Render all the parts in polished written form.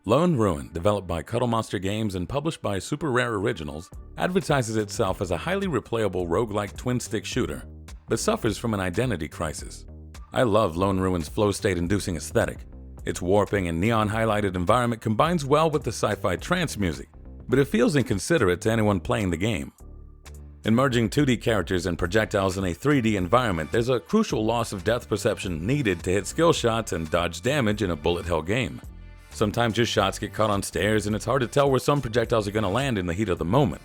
Lone Ruin, developed by Cuddle Monster Games and published by Super Rare Originals, advertises itself as a highly replayable roguelike twin-stick shooter, but suffers from an identity crisis. I love Lone Ruin's flow-state-inducing aesthetic. Its warping and neon-highlighted environment combines well with the sci-fi trance music, but it feels inconsiderate to anyone playing the game. In merging 2D characters and projectiles in a 3D environment, there's a crucial loss of depth perception needed to hit skill shots and dodge damage in a bullet-hell game. Sometimes your shots get caught on stairs and it's hard to tell where some projectiles are going to land in the heat of the moment.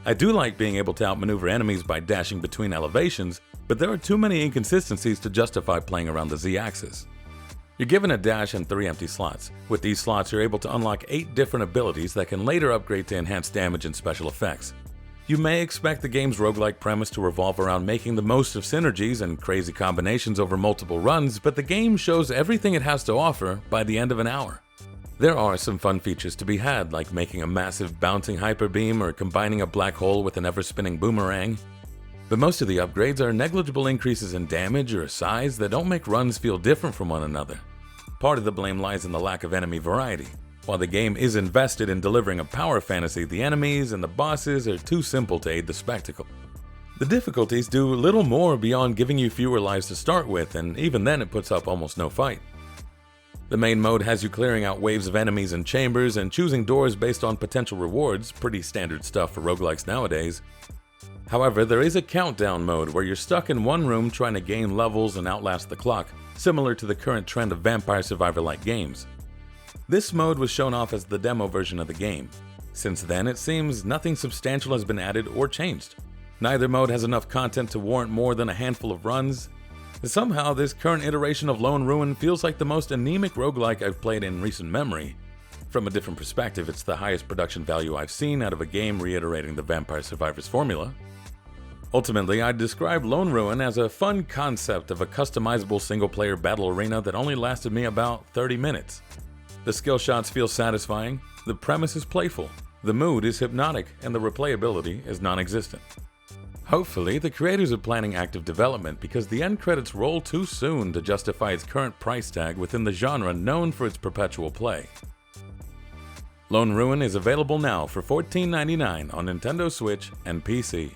I do like being able to outmaneuver enemies by dashing between elevations, but there are too many inconsistencies to justify playing around the Z-axis. You're given a dash and 3 empty slots. With these slots, you're able to unlock 8 different abilities that can later upgrade to enhanced damage and special effects. You may expect the game's roguelike premise to revolve around making the most of synergies and crazy combinations over multiple runs, but the game shows everything it has to offer by the end of an hour. There are some fun features to be had, like making a massive bouncing hyper beam or combining a black hole with an ever-spinning boomerang. But most of the upgrades are negligible increases in damage or size that don't make runs feel different from one another. Part of the blame lies in the lack of enemy variety. While the game is invested in delivering a power fantasy, the enemies and the bosses are too simple to aid the spectacle. The difficulties do little more beyond giving you fewer lives to start with, and even then it puts up almost no fight. The main mode has you clearing out waves of enemies and chambers and choosing doors based on potential rewards, pretty standard stuff for roguelikes nowadays. However, there is a countdown mode where you're stuck in one room trying to gain levels and outlast the clock, similar to the current trend of Vampire Survivor-like games. This mode was shown off as the demo version of the game. Since then, it seems nothing substantial has been added or changed. Neither mode has enough content to warrant more than a handful of runs. Somehow, this current iteration of Lone Ruin feels like the most anemic roguelike I've played in recent memory. From a different perspective, it's the highest production value I've seen out of a game reiterating the Vampire Survivors formula. Ultimately, I'd describe Lone Ruin as a fun concept of a customizable single-player battle arena that only lasted me about 30 minutes. The skill shots feel satisfying, the premise is playful, the mood is hypnotic, and the replayability is non-existent. Hopefully, the creators are planning active development because the end credits roll too soon to justify its current price tag within the genre known for its perpetual play. Lone Ruin is available now for $14.99 on Nintendo Switch and PC.